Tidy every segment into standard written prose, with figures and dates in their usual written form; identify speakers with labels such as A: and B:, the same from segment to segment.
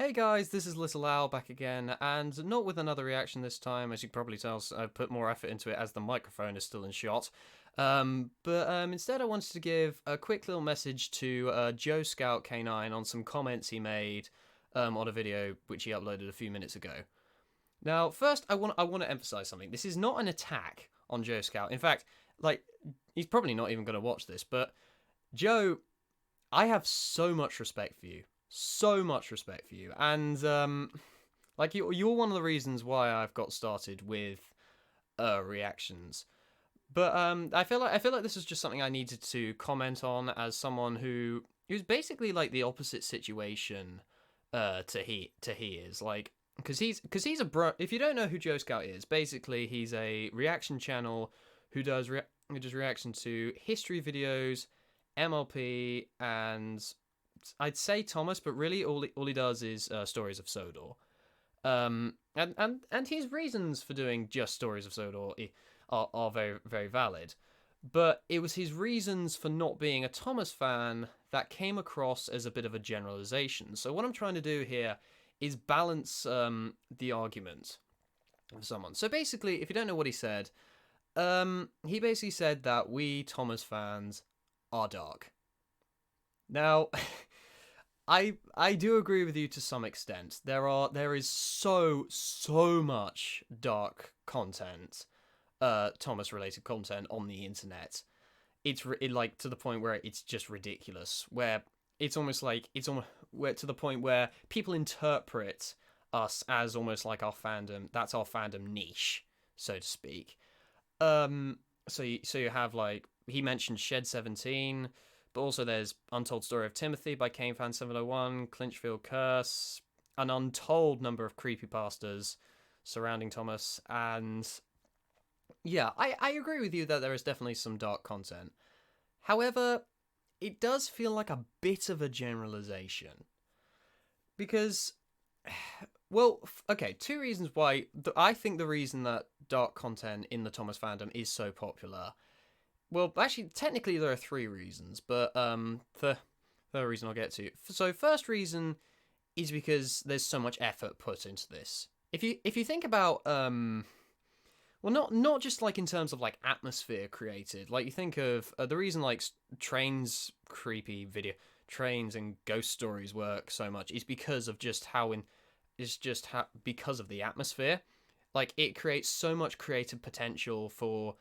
A: Hey guys, this is Little Owl back again, and not with another reaction this time. As you can probably tell, I've put more effort into it as the microphone is still in shot. But instead, I wanted to give a quick little message to JoeScoutK9 on some comments he made on a video which he uploaded a few minutes ago. Now, first, I want to emphasize something. This is not an attack on Joe Scout. In fact, like he's probably not even going to watch this, but Joe, I have so much respect for you, so much respect for you, and like you're one of the reasons why I've got started with reactions. But I feel like this is just something I needed to comment on as someone who's basically like the opposite situation to he is like because he's a bro. If you don't know who Joe Scout is, basically he's a reaction channel who does reaction to history videos, MLP, and I'd say Thomas, but really all he does is stories of Sodor. And his reasons for doing just stories of Sodor are very very valid. But it was his reasons for not being a Thomas fan that came across as a bit of a generalization. So what I'm trying to do here is balance the argument of someone. So basically, if you don't know what he basically said that we Thomas fans are dark. Now, I do agree with you to some extent. There is so much dark content, Thomas related content on the internet. Like to the point where it's just ridiculous. Where it's almost where to the point where people interpret us as almost like our fandom. That's our fandom niche, so to speak. So you have like he mentioned Shed 17, but also there's Untold Story of Timothy by KaneFan 701, Clinchfield Curse, an untold number of creepypastas surrounding Thomas, and yeah, I agree with you that there is definitely some dark content. However, it does feel like a bit of a generalization because well, okay, two reasons why I think the reason that dark content in the Thomas fandom is so popular. Well, actually, technically there are three reasons, but the third reason I'll get to. So, first reason is because there's so much effort put into this. If you think about well, not just like in terms of like atmosphere created. Like you think of the reason like trains and ghost stories work so much is because of just how in is just how because of the atmosphere. Like it creates so much creative potential for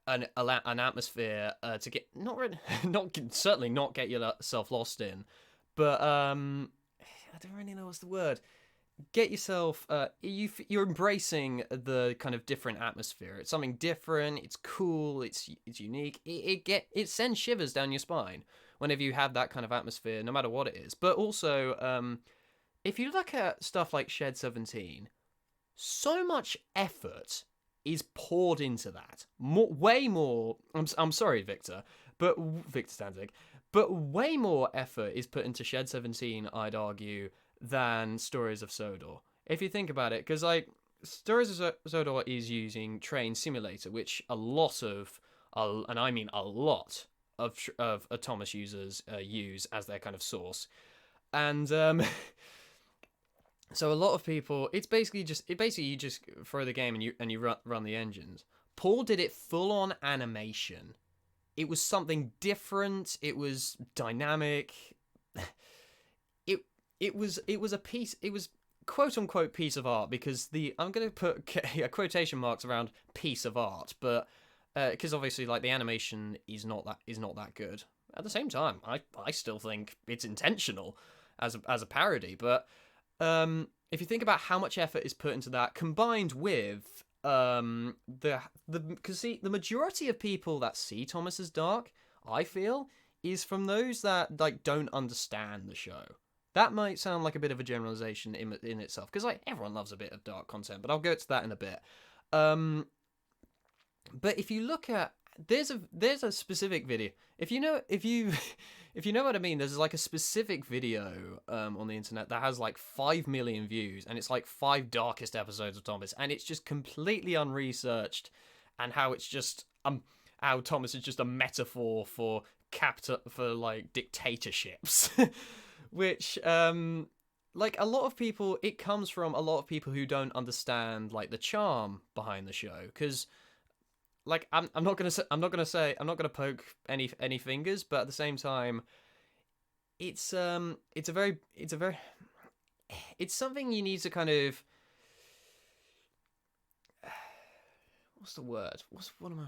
A: an atmosphere to get not really, not certainly not get yourself lost in, but I don't really know what's the word. Get yourself you're embracing the kind of different atmosphere. It's something different. It's cool. It's unique. It sends shivers down your spine whenever you have that kind of atmosphere, no matter what it is. But also, if you look at stuff like Shed 17, so much effort is poured into that. Way more. I'm sorry, Victor, but Victor Stanzig, but way more effort is put into Shed 17. I'd argue than Stories of Sodor. If you think about it, because like Stories of Sodor is using Train Simulator, which a lot of, and I mean a lot of Thomas users use as their kind of source, and so a lot of people, it's basically you just throw the game and you run the engines. Paul did it full on animation. It was something different. It was dynamic. It was a piece. It was quote unquote piece of art because I'm going to put quotation marks around piece of art, but because obviously like the animation is not that good. At the same time, I still think it's intentional as a parody, but if you think about how much effort is put into that, combined with because see the majority of people that see Thomas as dark, I feel, is from those that like don't understand the show. That might sound like a bit of a generalization in itself, because like everyone loves a bit of dark content, but I'll go to that in a bit. But if you look at there's a specific video. If you know what I mean, there's like a specific video on the internet that has like 5 million views, and it's like 5 darkest episodes of Thomas, and it's just completely unresearched, and how it's just how Thomas is just a metaphor for like dictatorships, which like a lot of people, it comes from a lot of people who don't understand like the charm behind the show, because like I'm not gonna say I'm not gonna poke any fingers, but at the same time, it's a very it's something you need to kind of, what's the word? What am I?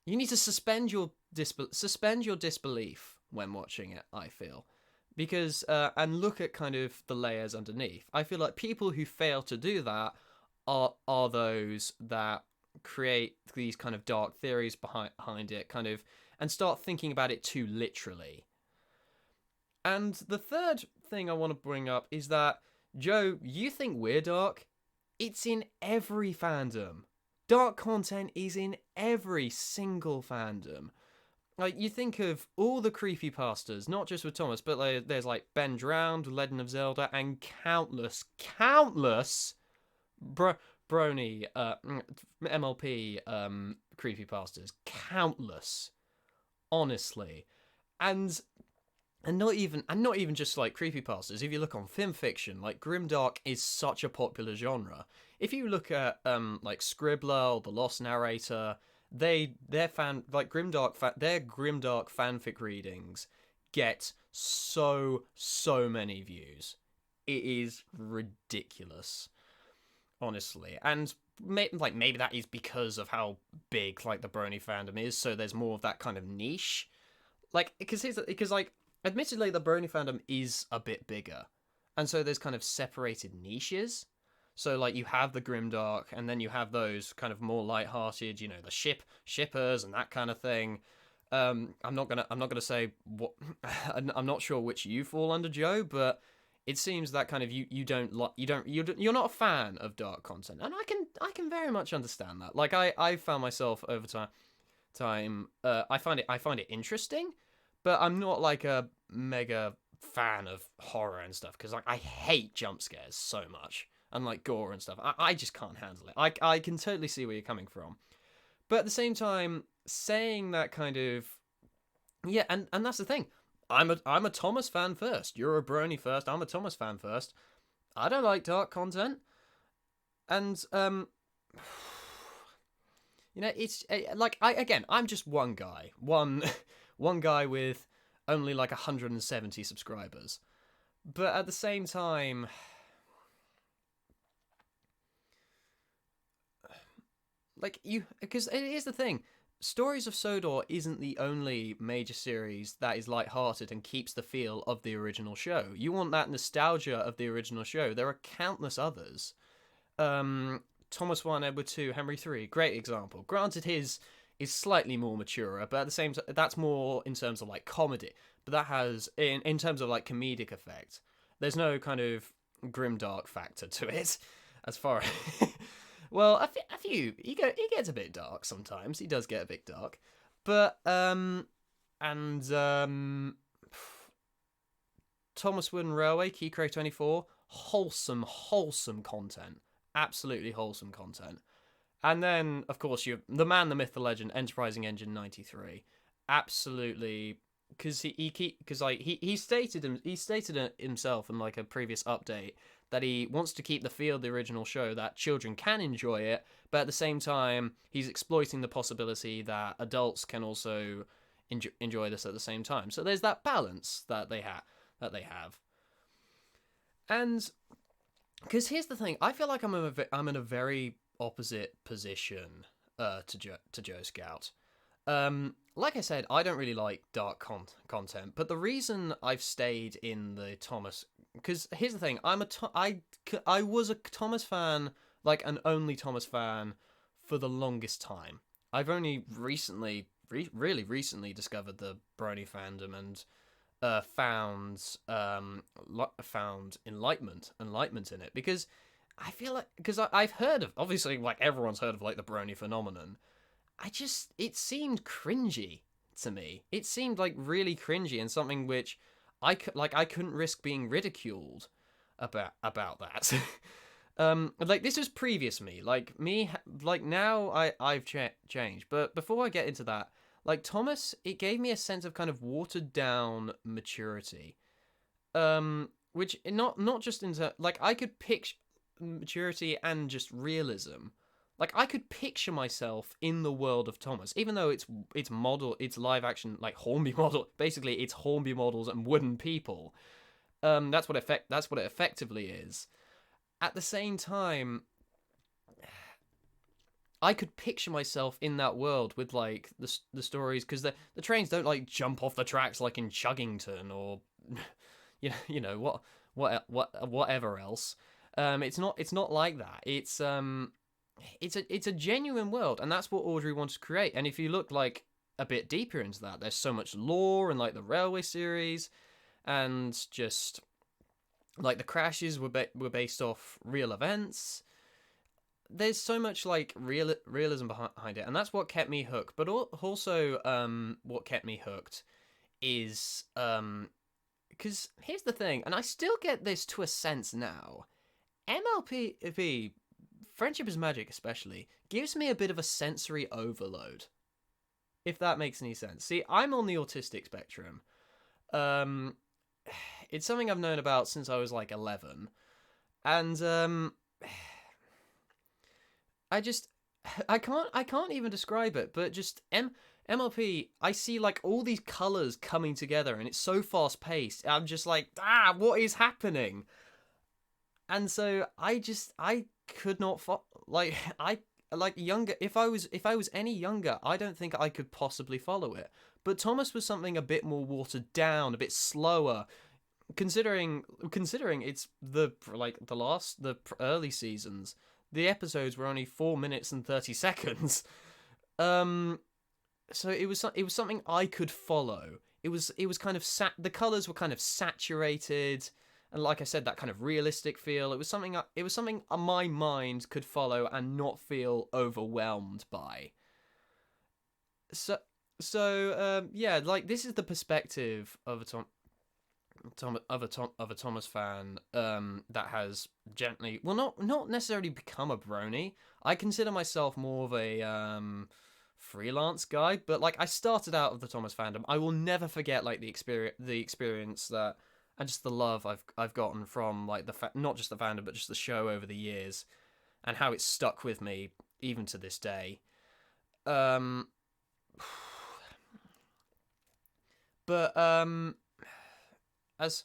A: You need to suspend your disbelief when watching it. I feel, because and look at kind of the layers underneath. I feel like people who fail to do that are those that create these kind of dark theories behind it, kind of, and start thinking about it too literally. And the third thing I want to bring up is that, Joe, you think we're dark? It's in every fandom. Dark content is in every single fandom. Like, you think of all the creepypastas, not just with Thomas, but like, there's like Ben Drowned, Legend of Zelda, and countless bro- brony MLP creepypastas. Countless. Honestly. And not even just like creepypastas. If you look on film fiction, like grimdark is such a popular genre. If you look at like Scribbler or The Lost Narrator, their grimdark fanfic readings get so many views. It is ridiculous, honestly. And maybe that is because of how big like the brony fandom is, so there's more of that kind of niche, like, because like, admittedly the brony fandom is a bit bigger, and so there's kind of separated niches. So like, you have the grimdark, and then you have those kind of more light-hearted, you know, the shippers and that kind of thing. I'm not gonna say what I'm not sure which you fall under, Joe, but it seems that kind of you're not a fan of dark content, and I can very much understand that. Like, I found myself over time, I find it interesting, but I'm not like a mega fan of horror and stuff, because like, I hate jump scares so much, and like gore and stuff. I just can't handle it. I can totally see where you're coming from, but at the same time, saying that kind of, yeah, and that's the thing. I'm a Thomas fan first. You're a brony first. I'm a Thomas fan first. I don't like dark content, and it's like, I'm just one guy, one guy with only like 170 subscribers, but at the same time, like, because it is the thing. Stories of Sodor isn't the only major series that is light-hearted and keeps the feel of the original show. You want that nostalgia of the original show. There are countless others. Thomas 1, Edward 2, Henry 3, great example. Granted, his is slightly more mature, but at the same time, that's more in terms of like comedy. But that has, in terms of like comedic effect, there's no kind of grimdark factor to it, as far as well, a few. He gets a bit dark sometimes. He does get a bit dark, but and Thomas Wooden Railway, Keycrow 24, wholesome content, absolutely wholesome content. And then, of course, you the man, the myth, the legend, Enterprising Engine 93, absolutely, because he stated it himself in like a previous update that he wants to keep the feel of the original show, that children can enjoy it, but at the same time, he's exploiting the possibility that adults can also enjoy this at the same time. So there's that balance that they have. And because here's the thing, I feel like I'm in a very opposite position to Joe Scout. Like I said, I don't really like dark content, but the reason I've stayed in the Thomas, because here's the thing, I was a Thomas fan, like an only Thomas fan, for the longest time. I've only really recently discovered the brony fandom, and found enlightenment in it, because I feel like, because I've heard of, obviously, like, everyone's heard of like the brony phenomenon. It seemed cringy to me. It seemed like really cringy, and something which I couldn't risk being ridiculed about that. Like, this was previous me. Like me, like now I've changed. But before I get into that, like Thomas, it gave me a sense of kind of watered down maturity. which not just into like I could picture maturity and just realism. Like I could picture myself in the world of Thomas, even though it's live action like Hornby model. Basically, it's Hornby models and wooden people. That's what it effectively is. At the same time, I could picture myself in that world with like the stories, because the trains don't like jump off the tracks like in Chuggington or whatever else. It's not like that. It's a genuine world, and that's what Audrey wanted to create. And if you look like a bit deeper into that, there's so much lore and like the Railway series, and just like the crashes were based off real events. There's so much like realism behind it, and that's what kept me hooked. But also, what kept me hooked is because here's the thing, and I still get this to a sense now. MLP Friendship is Magic especially gives me a bit of a sensory overload, if that makes any sense. See, I'm on the autistic spectrum. Um, it's something I've known about since I was like 11, and I just I can't even describe it, but just MLP, I see like all these colors coming together, and it's so fast paced. I'm just like, what is happening? And so I could not like I like younger. If I was any younger, I don't think I could possibly follow it. But Thomas was something a bit more watered down, a bit slower. Considering it's the early seasons, the episodes were only 4 minutes and 30 seconds. Um, so it was something I could follow. It was kind of the colors were kind of saturated, and like I said, that kind of realistic feel. It was something my mind could follow and not feel overwhelmed by. So yeah, like this is the perspective of a of a Thomas fan that has gently, well, not necessarily become a brony. I consider myself more of a freelance guy, but like I started out of the Thomas fandom. I will never forget like the experience that, and just the love I've gotten from like not just the fandom but just the show over the years, and how it's stuck with me even to this day. Um, but as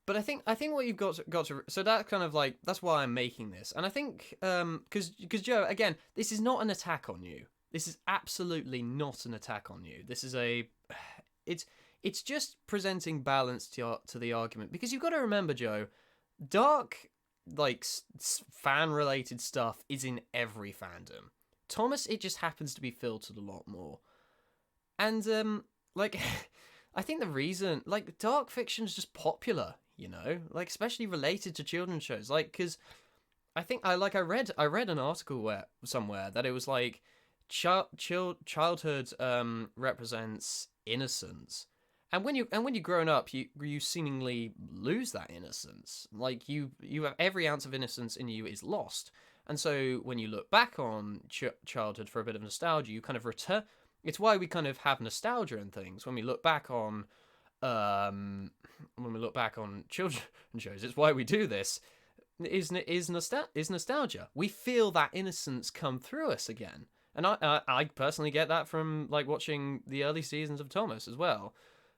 A: but I think what you've got to so that kind of like that's why I'm making this, and I think because Joe, again, this is not an attack on you. This is absolutely not an attack on you. This is it's it's just presenting balance to the argument, because you've got to remember, Joe, dark like fan related stuff is in every fandom. Thomas, it just happens to be filtered a lot more, and like I think the reason, like, dark fiction is just popular, like especially related to children's shows, like because I read an article somewhere that it was like childhood represents innocence, and when you're grown up, you seemingly lose that innocence. Like you have every ounce of innocence in you is lost, and so when you look back on childhood for a bit of nostalgia, you kind of return. It's why we kind of have nostalgia and things when we look back on um children shows. It's why we do this. Is nostalgia. We feel that innocence come through us again, and I personally get that from like watching the early seasons of Thomas as well.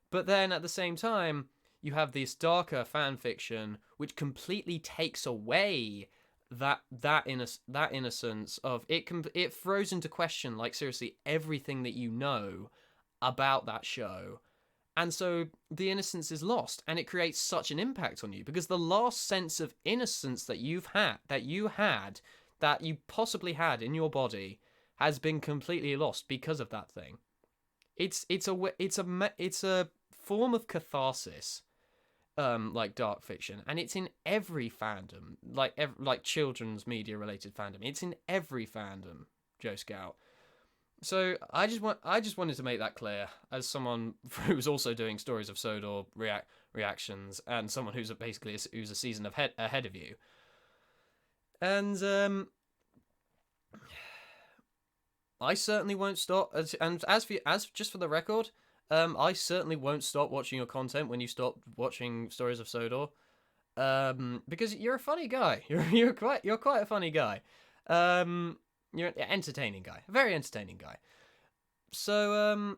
A: But then at the same time, you have this darker fan fiction which completely takes away that innocence of it. It throws into question, like, seriously, everything that you know about that show, and so the innocence is lost, and it creates such an impact on you, because the last sense of innocence that you possibly had in your body has been completely lost because of that thing. It's a form of catharsis, like dark fiction, and it's in every fandom, like children's media related fandom. It's in every fandom, Joe Scout. So I just wanted to make that clear, as someone who's also doing Stories of Sodor reactions, and someone who's a season ahead of you. And I certainly won't stop. And as just for the record, I certainly won't stop watching your content when you stop watching Stories of Sodor. Because you're a funny guy. You're quite a funny guy. Um, you're an entertaining guy, a very entertaining guy. So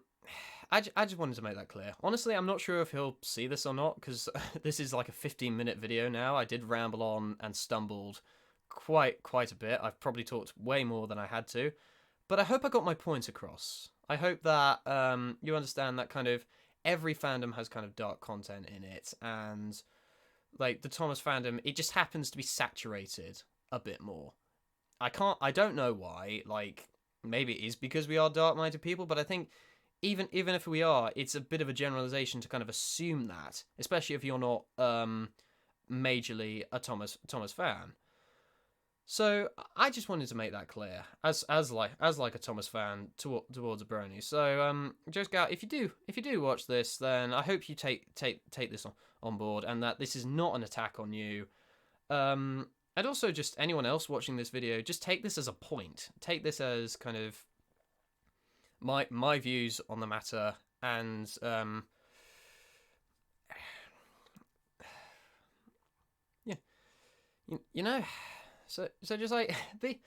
A: I just wanted to make that clear. Honestly, I'm not sure if he'll see this or not because this is like a 15-minute video now. I did ramble on and stumbled quite a bit. I've probably talked way more than I had to, but I hope I got my point across. I hope that you understand that kind of every fandom has kind of dark content in it, and like the Thomas fandom, it just happens to be saturated a bit more. I don't know why. Like maybe it is because we are dark-minded people, but I think even if we are, it's a bit of a generalization to kind of assume that, especially if you're not majorly a Thomas fan. So I just wanted to make that clear, as like a Thomas fan towards a brony. So Joe Scout, if you do watch this, then I hope you take this on board, and that this is not an attack on you. And also just anyone else watching this video, just take this as a point. Take this as kind of my views on the matter, and yeah, you know, so just like be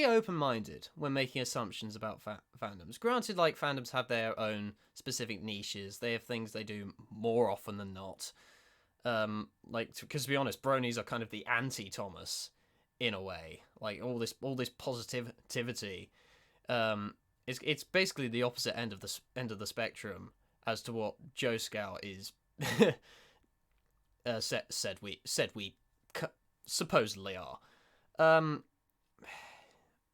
A: open minded when making assumptions about fandoms. Granted, like fandoms have their own specific niches. They have things they do more often than not. Like because to be honest, bronies are kind of the anti-Thomas in a way. Like all this positivity. It's basically the opposite end of the spectrum as to what Joe Scout is. Said we supposedly are. Um,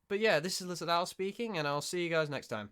A: but yeah, this is Lizard Owl speaking, and I'll see you guys next time.